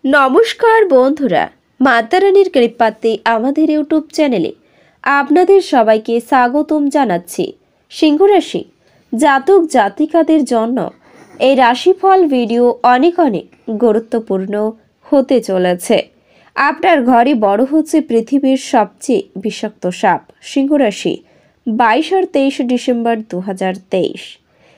নমস্কার বন্ধুরা, মাতা রানীর কৃপাতে আমাদের ইউটিউব চ্যানেলে আপনাদের সবাইকে স্বাগতম জানাচ্ছি। সিংহ রাশি জাতক জাতিকাদের জন্য এই রাশিফল ভিডিও অনেক গুরুত্বপূর্ণ হতে চলেছে। আপনার ঘরে বড় হচ্ছে পৃথিবীর সবচেয়ে বিষাক্ত সাপ সিংহ রাশি। 22 আর 23 ডিসেম্বর 2023।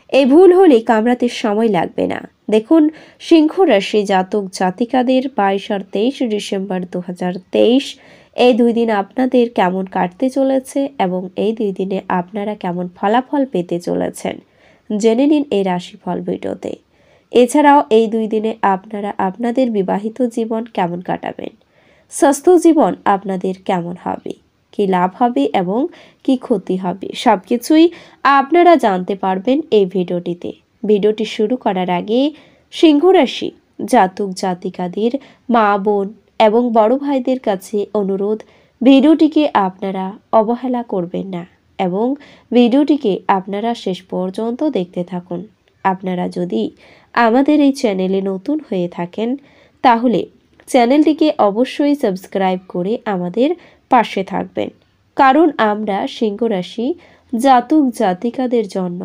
এই ভুল হলে কামড়াতে সময় লাগবে না। দেখুন, সিংহ রাশি জাতক জাতিকাদের 22 আর 23 ডিসেম্বর 2023 এই দুই দিন আপনাদের কেমন কাটতে চলেছে এবং এই দুই দিনে আপনারা কেমন ফলাফল পেতে চলেছেন জেনে নিন এই রাশিফল ভিডিওতে। এছাড়াও এই দুই দিনে আপনারা আপনাদের বিবাহিত জীবন কেমন কাটাবেন, স্বাস্থ্য জীবন আপনাদের কেমন হবে, কি লাভ হবে এবং কি ক্ষতি হবে, সবকিছুই আপনারা জানতে পারবেন এই ভিডিওটিতে। ভিডিওটি শুরু করার আগে সিংহ রাশি জাতক জাতিকাদের মা বোন এবং বড় ভাইদের কাছে অনুরোধ, ভিডিওটিকে আপনারা অবহেলা করবেন না এবং ভিডিওটিকে আপনারা শেষ পর্যন্ত দেখতে থাকুন। আপনারা যদি আমাদের এই চ্যানেলে নতুন হয়ে থাকেন তাহলে চ্যানেলটিকে অবশ্যই সাবস্ক্রাইব করে আমাদের পাশে থাকবেন, কারণ আমরা সিংহ রাশি জাতক জাতিকাদের জন্য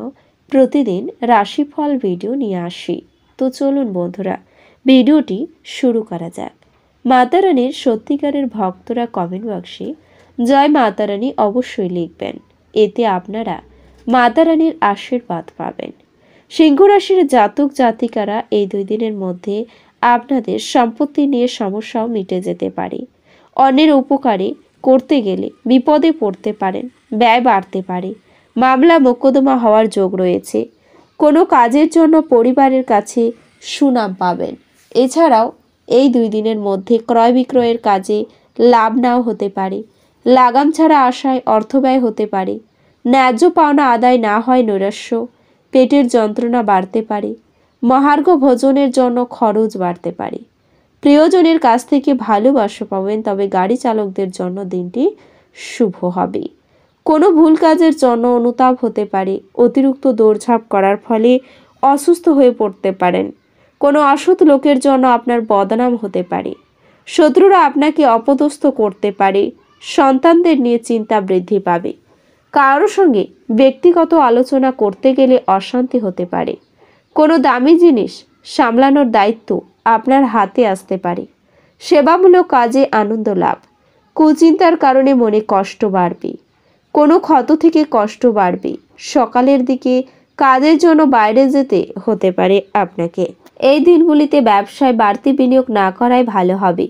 প্রতিদিন রাশিফল ভিডিও নিয়ে আসি। তো চলুন বন্ধুরা, ভিডিওটি শুরু করা যাক। মাতা রানীর সত্যিকারের ভক্তরা কমেন্ট বক্সে জয় মাতা রানী অবশ্যই লিখবেন, এতে আপনারা মাতা রানীর আশীর্বাদ পাবেন। সিংহ রাশির জাতক জাতিকারা এই দুই দিনের মধ্যে আপনাদের সম্পত্তি নিয়ে সমস্যাও মিটে যেতে পারে। অন্যের উপকারে করতে গেলে বিপদে পড়তে পারেন, ব্যয় বাড়তে পারে, মামলা মোকদ্দমা হওয়ার যোগ রয়েছে। কোনো কাজের জন্য পরিবারের কাছে সুনাম পাবেন। এছাড়াও এই দুই দিনের মধ্যে ক্রয় বিক্রয়ের কাজে লাভ নাও হতে পারে। লাগাম ছাড়া আশায় অর্থব্যয় হতে পারে। ন্যায্য পাওনা আদায় না হয় নৈরাশ্য, পেটের যন্ত্রণা বাড়তে পারে। মহার্ঘ ভোজনের জন্য খরচ বাড়তে পারে। প্রিয়জনের কাছ থেকে ভালোবাসা পাবেন, তবে গাড়ি চালকদের জন্য দিনটি শুভ হবে। কোনো ভুল কাজের জন্য অনুতাপ হতে পারে। অতিরিক্ত দৌড়ঝাঁপ করার ফলে অসুস্থ হয়ে পড়তে পারেন। কোনো অসৎ লোকের জন্য আপনার বদনাম হতে পারে। শত্রুরা আপনাকে অপদস্থ করতে পারে। সন্তানদের নিয়ে চিন্তা বৃদ্ধি পাবে। কারোর সঙ্গে ব্যক্তিগত আলোচনা করতে গেলে অশান্তি হতে পারে। কোনো দামি জিনিস সামলানোর দায়িত্ব আপনার হাতে আসতে পারে। সেবামূলক কাজে আনন্দ লাভ। কুচিন্তার কারণে মনে কষ্ট বাড়বে। কোনো ক্ষত থেকে কষ্ট বাড়বে। সকালের দিকে কাজের জন্য বাইরে যেতে হতে পারে আপনাকে। এই দিনগুলিতে ব্যবসায় বাড়তি বিনিয়োগ না করাই ভালো হবে।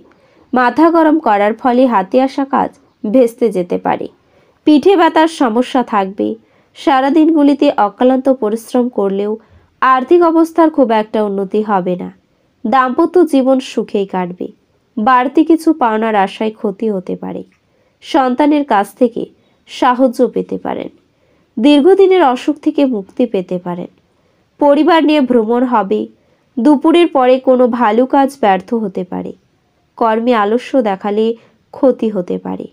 মাথা গরম করার ফলে হাতে আসা কাজ ভেস্তে যেতে পারে। পিঠে ব্যথার সমস্যা থাকবে। সারা দিনগুলিতে অক্লান্ত পরিশ্রম করলেও আর্থিক অবস্থার খুব একটা উন্নতি হবে না। দাম্পত্য জীবন সুখেই কাটবে। বাড়তি কিছু পাওনার আশায় ক্ষতি হতে পারে। সন্তানের কাছ থেকে সাহায্য পেতে পারেন। দীর্ঘদিনের অসুখ থেকে মুক্তি পেতে পারেন। পরিবার নিয়ে ভ্রমণ হবে। দুপুরের পরে কোনো ভালো কাজ ব্যর্থ হতে পারে। কর্মে আলস্য দেখালে ক্ষতি হতে পারে।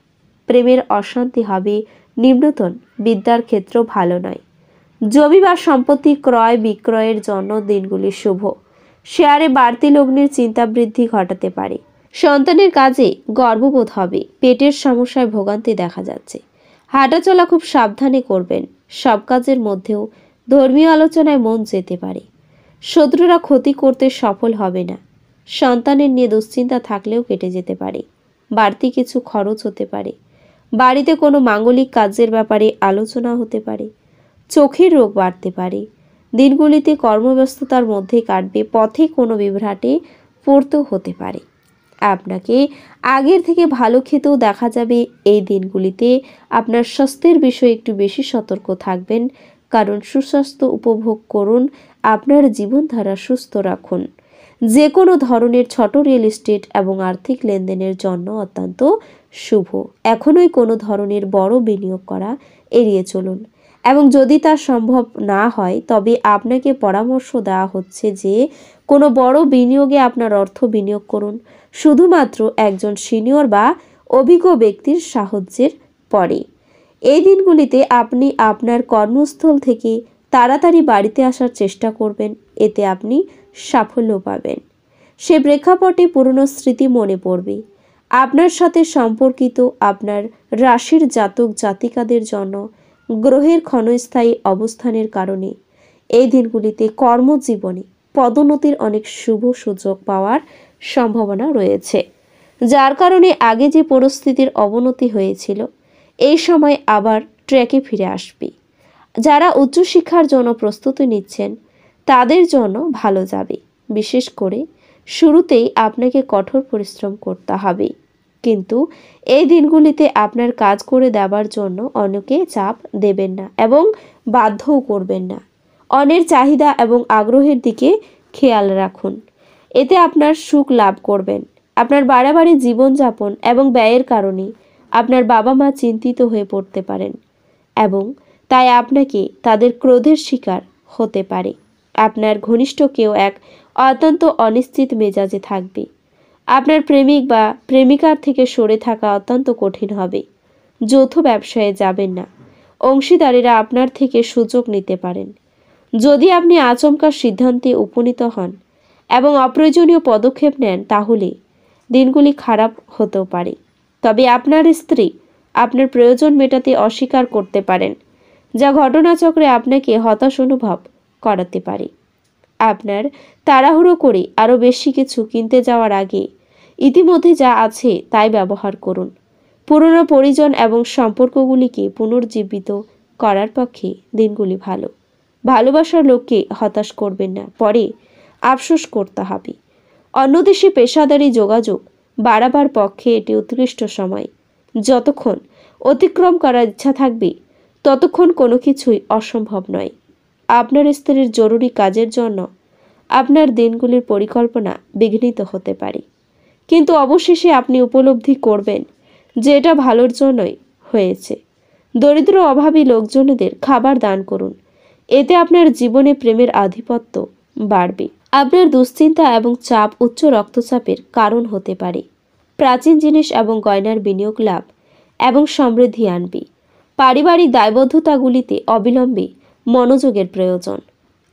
প্রেমের অশান্তি হবে। নিম্নতন বিদ্যার ক্ষেত্র ভালো নয়। জমি বা সম্পত্তি ক্রয় বিক্রয়ের জন্য দিনগুলি শুভ। শেয়ারে বাড়তি লগ্নের চিন্তা বৃদ্ধি ঘটাতে পারে। সন্তানের কাজে গর্ববোধ হবে। পেটের সমস্যায় ভোগান্তি দেখা যাচ্ছে। হাঁটাচলা খুব সাবধানে করবেন। সব কাজের মধ্যেও ধর্মীয় আলোচনায় মন যেতে পারে। শত্রুরা ক্ষতি করতে সফল হবে না। সন্তানের নিয়ে দুশ্চিন্তা থাকলেও কেটে যেতে পারে। বাড়তি কিছু খরচ হতে পারে। বাড়িতে কোনো মাঙ্গলিক কাজের ব্যাপারে আলোচনা হতে পারে। চোখের রোগ বাড়তে পারে। দিনগুলিতে কর্মব্যস্ততার মধ্যে কাটবে। পথে কোনো বিভ্রাটে পড়তেও হতে পারে। আপনাকে আগের থেকে ভালো খেতেও দেখা যাবে। এই দিনগুলিতে আপনার স্বাস্থ্যের বিষয়ে একটু বেশি সতর্ক থাকবেন, কারণ সুস্বাস্থ্য উপভোগ করুন। আপনার জীবনধারা সুস্থ রাখুন। যে কোনো ধরনের ছোট রিয়েল এস্টেট এবং আর্থিক লেনদেনের জন্য অত্যন্ত শুভ। এখনই কোনো ধরনের বড় বিনিয়োগ করা এড়িয়ে চলুন এবং যদি তা সম্ভব না হয় তবে আপনাকে পরামর্শ দেওয়া হচ্ছে যে কোনো বড় বিনিয়োগে আপনার অর্থ বিনিয়োগ করুন শুধুমাত্র একজন সিনিয়র বা অভিজ্ঞ ব্যক্তির সাহায্যের পরে। এই দিনগুলিতে আপনি আপনার কর্মস্থল থেকে তাড়াতাড়ি বাড়িতে আসার চেষ্টা করবেন, এতে আপনি সাফল্য পাবেন। সে প্রেক্ষাপটে পুরনো স্মৃতি মনে পড়বে। আপনার সাথে সম্পর্কিত আপনার রাশির জাতক জাতিকাদের জন্য গ্রহের ক্ষণস্থায়ী অবস্থানের কারণে এই দিনগুলিতে কর্মজীবনে পদোন্নতির অনেক শুভ সুযোগ পাওয়ার সম্ভাবনা রয়েছে, যার কারণে আগে যে পরিস্থিতির অবনতি হয়েছিল এই সময় আবার ট্র্যাকে ফিরে আসবে। যারা উচ্চশিক্ষার জন্য প্রস্তুতি নিচ্ছেন তাদের জন্য ভালো যাবে। বিশেষ করে শুরুতেই আপনাকে কঠোর পরিশ্রম করতে হবে, কিন্তু এই দিনগুলিতে আপনার কাজ করে দেওয়ার জন্য অন্যকে চাপ দেবেন না এবং বাধ্যও করবেন না। অন্যের চাহিদা এবং আগ্রহের দিকে খেয়াল রাখুন, এতে আপনার সুখ লাভ করবেন। আপনার বাড়াবাড়ি জীবনযাপন এবং ব্যয়ের কারণে আপনার বাবা মা চিন্তিত হয়ে পড়তে পারেন এবং তাই আপনাকে তাদের ক্রোধের শিকার হতে পারে। আপনার ঘনিষ্ঠ কেউ এক অত্যন্ত অনিশ্চিত মেজাজে থাকবে। আপনার প্রেমিক বা প্রেমিকার থেকে সরে থাকা অত্যন্ত কঠিন হবে। যৌথ ব্যবসায়ে যাবেন না। অংশীদারেরা আপনার থেকে সুযোগ নিতে পারেন। যদি আপনি আচমকা সিদ্ধান্তে উপনীত হন এবং অপ্রয়োজনীয় পদক্ষেপ নেন তাহলে দিনগুলি খারাপ হতেও পারে। তবে আপনার স্ত্রী আপনার প্রয়োজন মেটাতে অস্বীকার করতে পারেন, যা ঘটনাচক্রে আপনাকে হতাশ অনুভব করাতে পারে। আপনার তাড়াহুড়ো করে আরও বেশি কিছু কিনতে যাওয়ার আগে ইতিমধ্যে যা আছে তাই ব্যবহার করুন। পুরনো পরিজন এবং সম্পর্কগুলিকে পুনর্জীবিত করার পক্ষে দিনগুলি ভালো। ভালোবাসার লোককে হতাশ করবেন না, পরে আফসোস করতে হবে। অন্য দেশে পেশাদারি যোগাযোগ বাড়াবার পক্ষে এটি উৎকৃষ্ট সময়। যতক্ষণ অতিক্রম করার ইচ্ছা থাকবে ততক্ষণ কোনো কিছুই অসম্ভব নয়। আপনার স্ত্রীর জরুরি কাজের জন্য আপনার দিনগুলির পরিকল্পনা বিঘ্নিত হতে পারে, কিন্তু অবশেষে আপনি উপলব্ধি করবেন যে এটা ভালোর জন্যই হয়েছে। দরিদ্র অভাবী লোকজনদের খাবার দান করুন, এতে আপনার জীবনে প্রেমের আধিপত্য বাড়বে। আপনার দুশ্চিন্তা এবং চাপ উচ্চ রক্তচাপের কারণ হতে পারে। প্রাচীন জিনিস এবং গয়নার বিনিয়োগ লাভ এবং সমৃদ্ধি আনবে। পারিবারিক দায়বদ্ধতাগুলিতে অবিলম্বে মনোযোগের প্রয়োজন।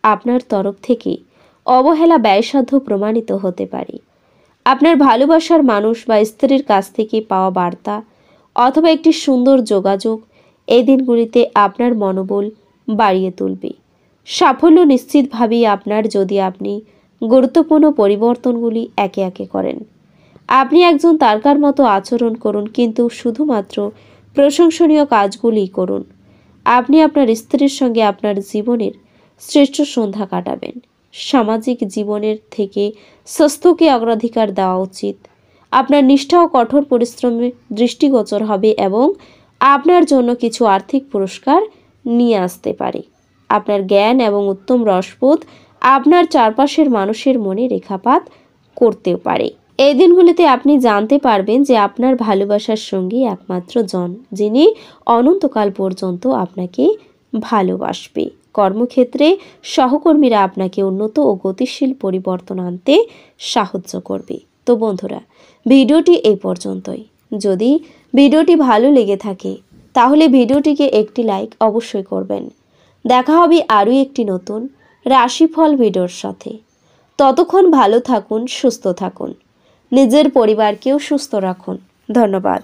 আপনার তরফ থেকে অবহেলা ব্যয়সাধ্য প্রমাণিত হতে পারে। আপনার ভালোবাসার মানুষ বা স্ত্রীর কাছ থেকে পাওয়া বার্তা অথবা একটি সুন্দর যোগাযোগ এই দিনগুলিতে আপনার মনোবল বাড়িয়ে তুলবে। সাফল্য নিশ্চিতভাবেই আপনার, যদি আপনি গুরুত্বপূর্ণ পরিবর্তনগুলি একে একে করেন। আপনি একজন তারকার মতো আচরণ করুন, কিন্তু শুধুমাত্র প্রশংসনীয় কাজগুলি করুন। আপনি আপনার স্ত্রীর সঙ্গে আপনার জীবনের শ্রেষ্ঠ সন্ধ্যা কাটাবেন। সামাজিক জীবনের থেকে স্বাস্থ্যকে অগ্রাধিকার দেওয়া উচিত। আপনার নিষ্ঠা ও কঠোর পরিশ্রমে দৃষ্টিগোচর হবে এবং আপনার জন্য কিছু আর্থিক পুরস্কার নিয়ে আসতে পারে। আপনার জ্ঞান এবং উত্তম রসবোধ আপনার চারপাশের মানুষের মনে রেখাপাত করতেও পারে। এই দিনগুলিতে আপনি জানতে পারবেন যে আপনার ভালোবাসার সঙ্গী একমাত্র জন, যিনি অনন্তকাল পর্যন্ত আপনাকে ভালোবাসবে। কর্মক্ষেত্রে সহকর্মীরা আপনাকে উন্নত ও গতিশীল পরিবর্তন আনতে সাহায্য করবে। তো বন্ধুরা, ভিডিওটি এই পর্যন্তই। যদি ভিডিওটি ভালো লেগে থাকে তাহলে ভিডিওটিকে একটি লাইক অবশ্যই করবেন। দেখা হবে আরও একটি নতুন রাশিফল ভিডিওর সাথে। ততক্ষণ ভালো থাকুন, সুস্থ থাকুন, নিজের পরিবারকেও সুস্থ রাখুন। ধন্যবাদ।